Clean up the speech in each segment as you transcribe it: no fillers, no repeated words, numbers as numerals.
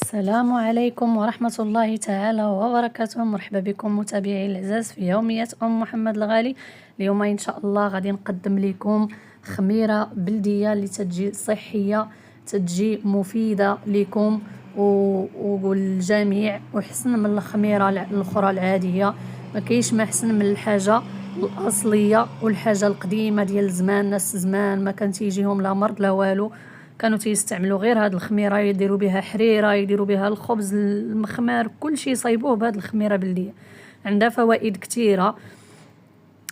السلام عليكم ورحمة الله تعالى وبركاته. مرحبا بكم متابعي العزاز في يوميات محمد الغالي. اليوم ان شاء الله غادي نقدم لكم خميرة بلدية اللي تتجي صحية، تتجي مفيدة لكم والجميع، وحسن من الخميرة الاخرى العادية. ما كاينش ما احسن من الحاجة الاصلية والحاجة القديمة ديال زمان. ناس زمان ما كان تيجيهم لا مرض لا والو، كانوا تيستعملوا غير هاد الخميره، يديروا بها حريره، يديروا بها الخبز المخمار، كل شيء يصايبوه بهاد الخميره بلديه. عندها فوائد كثيره.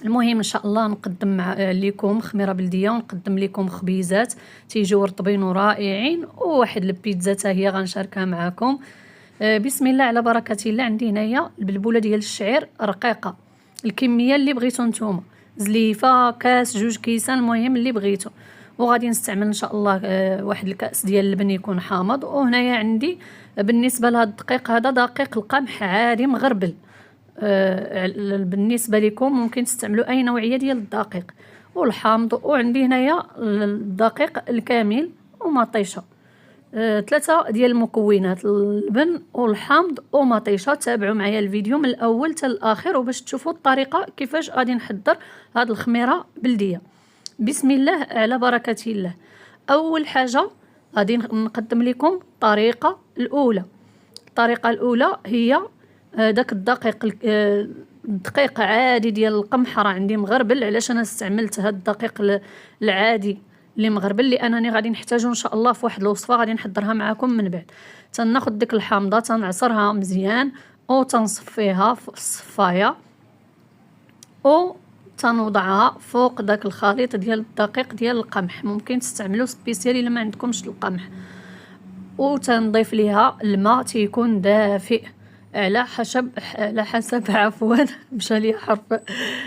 المهم ان شاء الله نقدم لكم خميره بلديه، ونقدم لكم خبيزات تيجيو رطبين ورائعين، وواحد البيتزا حتى هي غنشاركها معكم. بسم الله على بركه الله. عندي هنايا البلبوله ديال الشعير رقيقه، الكميه اللي بغيتو نتوما، زليفه، كاس، 2 كيسان، المهم اللي بغيتو. وغادي نستعمل ان شاء الله واحد الكاس ديال اللبن يكون حامض. وهنايا عندي بالنسبه لهذا الدقيق، هذا دقيق القمح عادي مغربل. بالنسبه لكم ممكن تستعملوا اي نوعيه ديال الدقيق والحامض. وعندي هنايا الدقيق الكامل ومطيشه. 3 ديال المكونات، اللبن والحامض ومطيشه. تابعوا معايا الفيديو من الاول حتى الاخر وباش تشوفوا الطريقه كيفاش غادي نحضر هذه الخميره بلديه. بسم الله على بركه الله. اول حاجه غادي نقدم لكم الطريقه الاولى. الطريقه الاولى هي داك الدقيق، الدقيق عادي ديال القمح، راه عندي مغربل. علاش انا استعملت هاد الدقيق العادي اللي مغربل؟ لانني غادي نحتاجو ان شاء الله في واحد الوصفه غادي نحضرها معكم من بعد. تناخذ ديك الحامضه، تنعصرها مزيان وتنصفيها في الصفايه، و تنوضعها فوق داك الخليط ديال الدقيق ديال القمح. ممكن تستعملوا سبيسيال الا ما عندكمش القمح. وتنضيف ليها الماء تيكون دافئ على حسب عفوا مشى لي حرف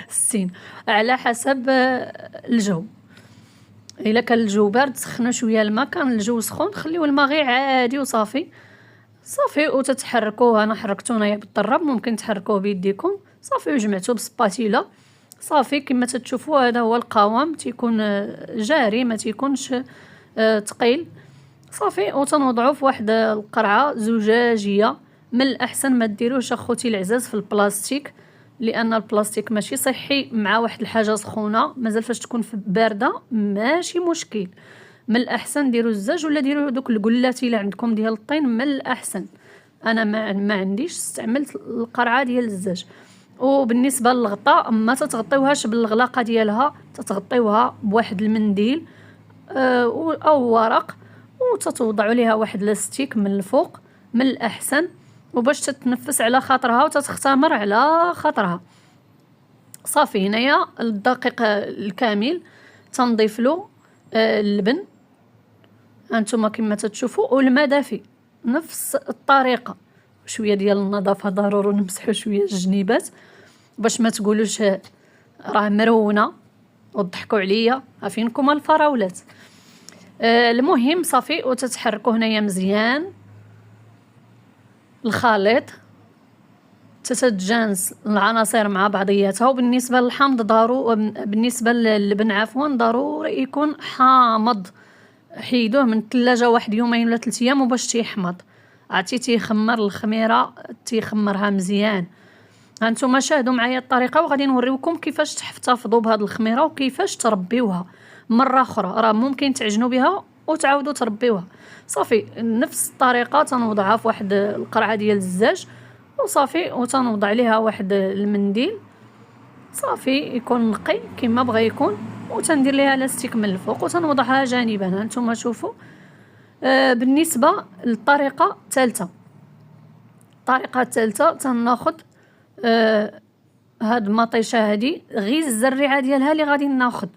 السين، على حسب الجو. الا كان الجو بارد سخنوا شويه الماء، كان الجو سخون خليو الماء غير عادي وصافي. وتتحركوه. انا حركته هنايا بالطراب، ممكن تحركوه بيديكم صافي. وجمعتوه بسباتيلا صافي. كما تتشوفوا هذا هو القوام، تيكون جاري، ما تيكونش ثقيل صافي. وتنوضعوه في واحد القرعه زجاجيه. من الاحسن ما ديروش اخوتي العزاز في البلاستيك، لان البلاستيك ماشي صحي مع واحد الحاجه سخونه. مازال فاش تكون في بارده ماشي مشكل. من الاحسن ديروا الزاج، ولا ديروا دوك القلاتي اللي عندكم ديال الطين، من الاحسن. انا ما عنديش، استعملت القرعه ديال الزاج. وبالنسبه للغطاء، ما تتغطيوهاش بالغلاقه ديالها، تتغطيوها بواحد المنديل او ورق، وتتوضعوا ليها واحد لاستيك من الفوق من الاحسن، وباش تتنفس على خاطرها وتتختمر على خاطرها صافي. هنايا الدقيق الكامل تنضيف له اللبن هانتوما كما تتشوفوا، والماء دافي نفس الطريقه. شويه ديال النظافه ضروري نمسحوا شويه الجنيبات باش ما تقولوش راه مرونه وضحكوا عليا. عافينكم الفراولات. المهم صافي. وتتحركوا هنايا مزيان الخليط، تتجانس العناصر مع بعضياتها. وبالنسبه للحامض بالنسبه للبن عفوا، ضروري يكون حامض. حيدوه من الثلاجه واحد 2 ولا 3 ايام وباش تيحمض. عرفتي تيخمر الخميره، تيخمرها مزيان. هانتوما شاهدوا معايا الطريقه، وغادي نوريوكم كيفاش تحتفظوا بهذه الخميره وكيفاش تربيوها مره اخرى. راه ممكن تعجنوا بها وتعاودوا تربيوها صافي. نفس الطريقه تنوضعها في واحد القرعه ديال الزاج وصافي. وتنوضع عليها واحد المنديل صافي يكون نقي كما بغى يكون، وتندير ليها لاستيك من الفوق وتنوضعها جانبا. هانتوما شوفوا. بالنسبه للطريقه الثالثه، تناخذ هاد المطيشه هادي، غير الزريعه ديالها اللي غادي ناخذ.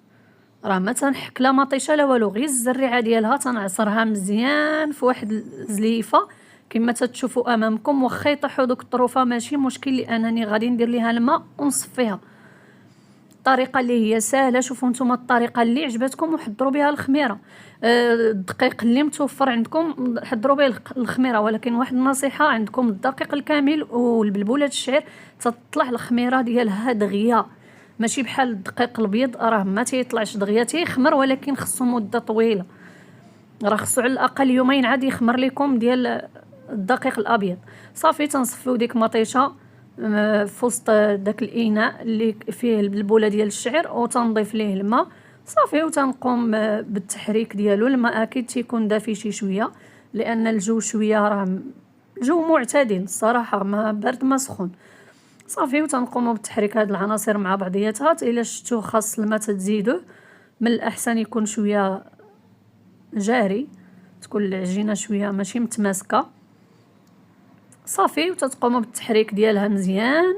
راه ما تنحك لا مطيشه لا والو، غير الزريعه ديالها. تنعصرها مزيان في واحد الزليفه كما تتشوفوا امامكم. واخا يطيحوا دوك الطروفه ماشي مشكل، لانني غادي ندير ليها الماء ونصفيها. الطريقه اللي هي سهله. شوفوا نتوما الطريقه اللي عجبتكم وحضروا بها الخميره. الدقيق اللي متوفر عندكم حضروا به الخميره. ولكن واحد النصيحه، عندكم الدقيق الكامل والبلبوله الشعير تطلع الخميره ديالها دغيا، ماشي بحال الدقيق الابيض راه ما تيطلعش دغيا، تيخمر ولكن خصو مده طويله. راه خصو على الاقل 2 عاد يخمر لكم ديال الدقيق الابيض. صافي تنصفيو ديك مطيشه في وسط داك الاناء اللي فيه البلبوله ديال الشعير، وتنضيف ليه الماء صافي، وتنقوم بالتحريك ديالو. الماء اكيد تيكون دافي شي شويه، لان الجو شويه راه جو معتدل الصراحه، ما برد ما سخون. صافي وتنقوموا بالتحريك هاد العناصر مع بعضياتها. الا شفتو خاص الماء تزيدوه، من الاحسن يكون شويه جاري، تكون العجينه شويه ماشي متماسكه. صافي وتتقوموا بالتحريك ديالها مزيان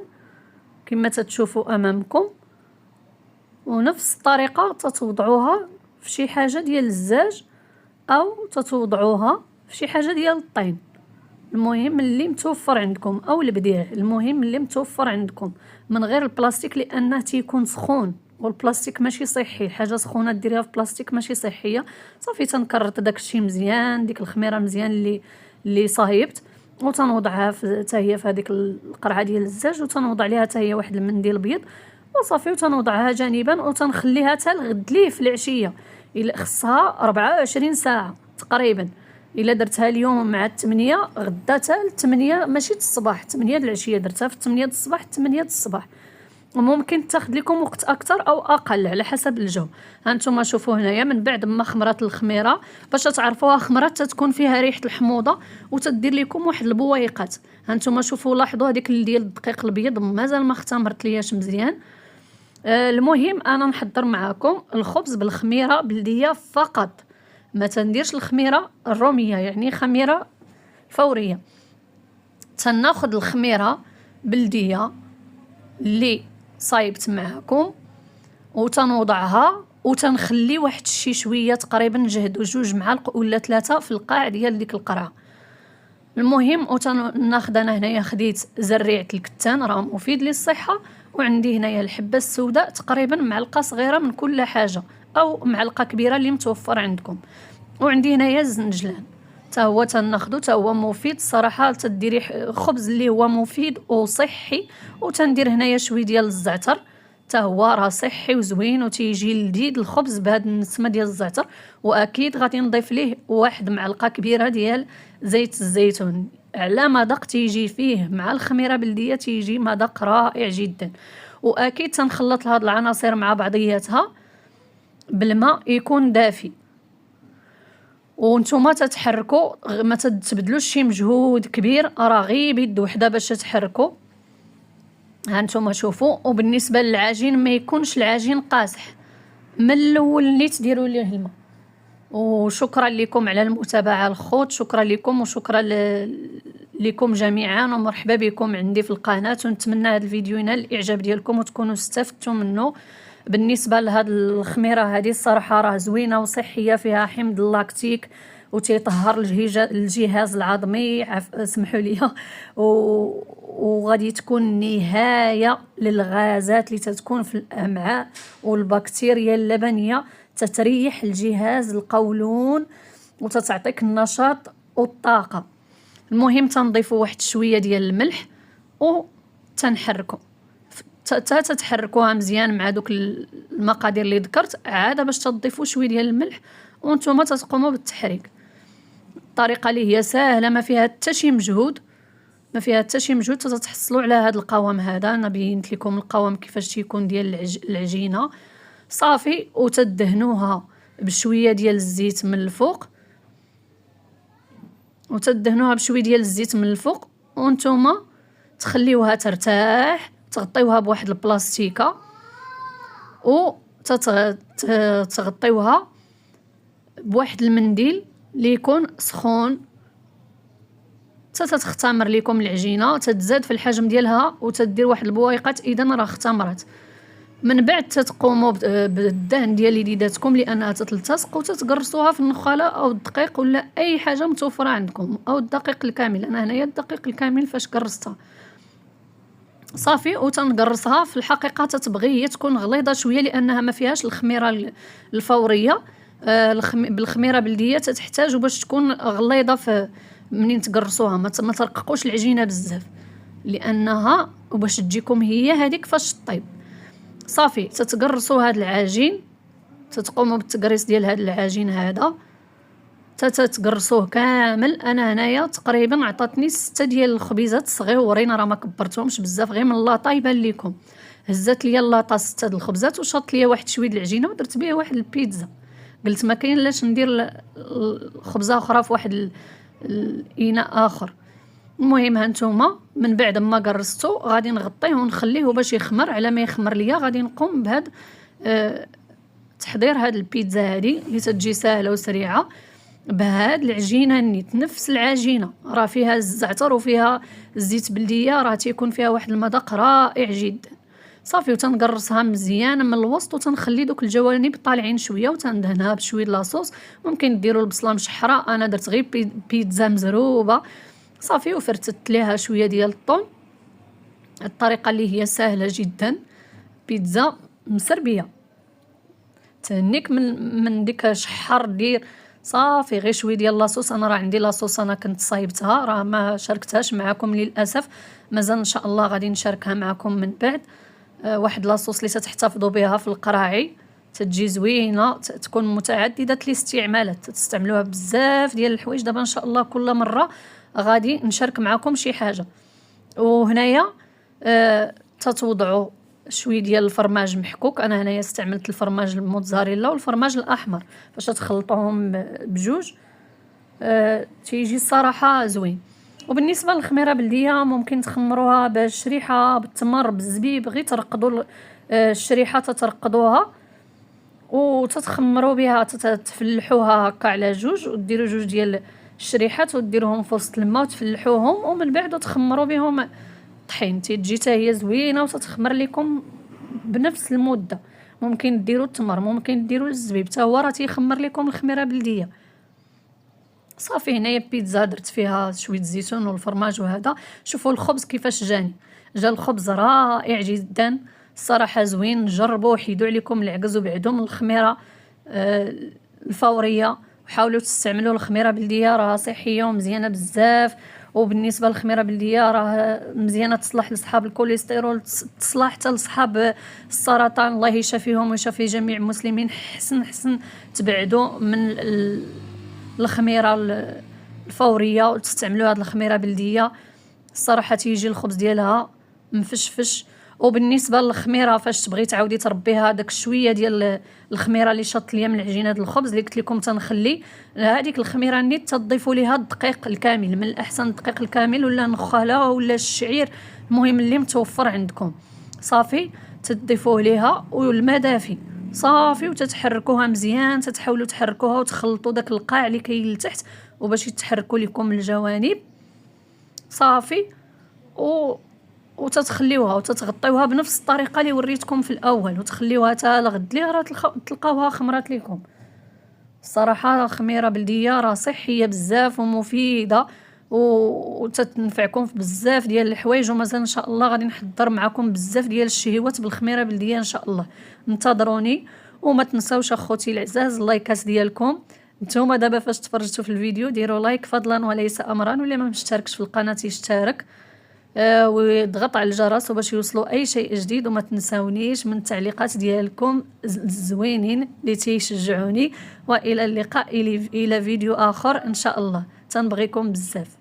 كما تتشوفوا امامكم. ونفس الطريقه تتوضعوها في شي حاجه ديال الزاج او تتوضعوها في شي حاجه ديال الطين، المهم اللي متوفر عندكم، او البديع، المهم اللي متوفر عندكم، من غير البلاستيك لانه تيكون سخون، والبلاستيك ماشي صحي. حاجه سخونه ديريها في بلاستيك ماشي صحيه. صافي تنكرط داكشي مزيان، ديك الخميره مزيان اللي صايبت، وتنوضعها حتى هي في هذيك القرعه ديال الزاج، وتنوضع عليها حتى هي واحد المنديل ابيض، وصافي وتنوضعها جانبا، وتنخليها حتى الغد ليه في العشيه. الا خصها 24 ساعه تقريبا. الا درتها اليوم مع 8 غدا حتى 8 ماشي الصباح، 8 د العشيه، درتها في 8 د الصباح 8 د الصباح. وممكن تاخذ لكم وقت اكثر او اقل على حسب الجو. هانتوما شوفوا هنايا من بعد ما خمرات الخميره، باش تعرفوها خمرات تتكون فيها ريحه الحموضه وتدير لكم واحد البويقات. هانتوما شوفوا لاحظوا هذيك ديال الدقيق الابيض مازال ما اختمرت لياش مزيان. المهم انا نحضر معكم الخبز بالخميره بلديه فقط، ما تنديرش الخميره الروميه يعني خميره فوريه. تناخذ الخميره بلديه اللي صايبت معكم وتنوضعها، وتنخلي واحد شي شويه تقريبا نجهدوا 2 معالق ولا 3 في القاع ديال ديك القرعه. المهم ناخذ انا هنايا خديت زريعه الكتان راه مفيد للصحه، وعندي هنايا الحبه السوداء تقريبا معلقه صغيره من كل حاجه او معلقه كبيره اللي متوفر عندكم، وعندي هنايا الزنجلان تا هو تناخذو تا هو مفيد الصراحه. تديري خبز اللي هو مفيد وصحي. وتندير هنايا شويه ديال الزعتر تا هو راه صحي وزوين، وتيجي لذيذ الخبز بهذا النسمه ديال الزعتر. واكيد غادي نضيف ليه واحد معلقه كبيره ديال زيت الزيتون على مذاق تيجي فيه مع الخميره بلديه، تيجي مذاق رائع جدا. واكيد تنخلط هاد العناصر مع بعضياتها بالماء يكون دافي، وانتوما تتحركوا ما تتبدلوش شي مجهود كبير، راه غير بيد وحده باش تحركوا. هانتوما شوفوا. وبالنسبه للعجين ما يكونش العجين قاصح من الاول اللي تديروا ليه الماء. وشكرا لكم على المتابعه الخوت، شكرا لكم وشكرا لكم جميعا، ومرحبا بكم عندي في القناه. ونتمنى هذا الفيديو ينال الاعجاب ديالكم وتكونوا استفدتوا منه. بالنسبه لهاد الخميره هذه الصراحه راه زوينه وصحيه، فيها حمض اللاكتيك وتيطهر الجهاز العظمي، اسمحوا لي، وغادي تكون نهايه للغازات اللي تتكون في الامعاء والبكتيريا اللبنيه، تتريح الجهاز القولون وتتعطيك النشاط والطاقه. المهم تنضيفوا واحد شويه ديال الملح وتنحركوا تتحركوها مزيان مع دوك المقادير اللي ذكرت، عاده باش تضيفوا شويه ديال الملح وانتم تقوموا بالتحريك. الطريقه اللي هي سهله ما فيها حتى شي مجهود، ما فيها حتى شي مجهود تتحصلوا على هذا القوام هذا. انا بينت لكم القوام كيفاش تيكون ديال العجينه. صافي وتدهنوها بشويه ديال الزيت من الفوق، وانتم تخليوها ترتاح، تغطيوها بواحد البلاستيكه وتغطيوها بواحد المنديل اللي يكون سخون، تختمر لكم العجينه، تتزاد في الحجم ديالها وتدير واحد البويقات. اذا راه اختمرت. من بعد تتقوموا بالدهن ديال يديداتكم لانها تتلتصق، وتتقرصوها في النخاله او الدقيق ولا اي حاجه متوفره عندكم، او الدقيق الكامل. انا هنايا الدقيق الكامل فاش قرصتها. صافي وتنقرصها. في الحقيقه تتبغي هي تكون غليظه شويه لانها ما فيهاش الخميره الفوريه. بالخميره بلديه تحتاج باش تكون غليظه منين تقرصوها، ما ترققوش العجينه بزاف لانها وباش تجيكم هي هذيك فاش طيب. صافي تتقرصوا هذا العجين، تتقوموا بالتقريص ديال هذا العجين هذا، تقرصوه كامل. انا هنايا تقريبا عطاتني 6 ديال الخبيزات صغيورين، راه ما كبرتهمش بزاف، غير من اللاطا يبان لكم. هزات ليا اللاطا 6 د الخبزات وشاط ليا واحد شويه العجينه ودرت بيه واحد البيتزا. قلت ما كاين لاش ندير الخبزه اخرى في واحد الاناء اخر. المهم هانتوما من بعد ما قرصتو غادي نغطيه ونخليه باش يخمر. على ما يخمر ليا غادي نقوم بهاد تحضير هاد البيتزا هادي اللي تجي سهله وسريعه بهاد العجينه نيت. نفس العجينه راه فيها الزعتر وفيها الزيت بلديه، راه تيكون فيها واحد المذاق رائع جدا. صافي وتنقرصها مزيان من الوسط وتنخلي دوك الجوانب طالعين شويه وتندهنها بشويه لاصوص. ممكن ديروا البصله مشحره، انا درت غير بيتزا مزروبه صافي وفرتت ليها شويه ديال الطون. الطريقه اللي هي سهله جدا، بيتزا مسربيه. تهنيك من ديك شحر دير صافي غير شويه ديال لاصوص. انا راه عندي لاصوص انا كنت صايبتها، راه ما شاركتهاش معكم للاسف، مازال ان شاء الله غادي نشاركها معكم من بعد. واحد لاصوص اللي تحتفظوا بها في القراعي، تجي زوينه، تكون متعدده الاستعمالات، تستعملوها بزاف ديال الحوايج. دابا ان شاء الله كل مره غادي نشارك معكم شي حاجه. وهنايا تتوضعوا شويه ديال الفرماج محكوك. انا هنايا استعملت الفرماج الموتزاريلا والفرماج الاحمر، فاش تخلطوهم بجوج تيجي الصراحه زوين. وبالنسبه للخميره بلديه ممكن تخمروها بالشريحه، بالتمر، بالزبيب، غير ترقدوا الشريحه تترقدوها وتتخمروا بها، تفلحوها هكا على جوج وديروا جوج ديال الشريحات وديروهم في وسط الماء وتفلحوهم، ومن بعد تخمروا بهم طحين. تجي حتى هي زوينه وتتخمر لكم بنفس المده. ممكن ديروا التمر، ممكن ديروا الزبيب، حتى هو راه تيخمر لكم الخميره بلديه. صافي هنايا بيتزا درت فيها شويه الزيتون والفرماج وهذا. شوفوا الخبز كيفاش جا الخبز رائع جدا الصراحه، زوين. جربوا حيدوا عليكم العكز وبعدوا من الخميره الفوريه، وحاولوا تستعملوا الخميره بلديه، راه صحيه ومزيانه بزاف. وبالنسبه للخميره بلديه راه مزيانه، تصلح لصحاب الكوليسترول، تصلح حتى لصحاب السرطان، الله يشافيهم ويشافي جميع المسلمين. حسن تبعدوا من الخميره الفوريه وتستعملوا هذه الخميره بلديه، الصراحه تيجي الخبز ديالها مفشفش. وبالنسبه للخميره فاش تبغي تعاودي تربيها، داك شويه ديال الخميره اللي شط ليا من العجينه ديال الخبز اللي قلت لكم تنخلي هذيك الخميره نيت تضيفوا ليها الدقيق الكامل، من الاحسن الدقيق الكامل ولا النخاله ولا الشعير، المهم اللي متوفر عندكم. صافي تضيفوه ليها والماء دافي صافي وتتحركوها مزيان، تتحاولوا تحركوها وتخلطوا داك القاع اللي كاين لتحت وباش يتحركوا لكم الجوانب صافي. وتتخليوها وتتغطيوها بنفس الطريقه اللي وريتكم في الاول، وتخليوها حتى لغد ليها راه تلقاوها خمرات لكم. الصراحه خميره بلديه راه صحيه بزاف ومفيده وتتنفعكم في بزاف ديال الحوايج، ومازال ان شاء الله غادي نحضر معكم بزاف ديال الشهيوات بالخميره بلديه ان شاء الله. انتظروني وما تنساوش اخوتي العزاز اللايكات ديالكم. نتوما دابا فاش تفرجتوا في الفيديو ديروا لايك فضلا وليس امرا، ولا ما مشتركش في القناه يشترك ويضغط على الجرس باش يوصلوا اي شيء جديد. وما تنساونيش من التعليقات ديالكم الزوينين اللي تيشجعوني. والى اللقاء الى فيديو اخر ان شاء الله. تنبغيكم بزاف.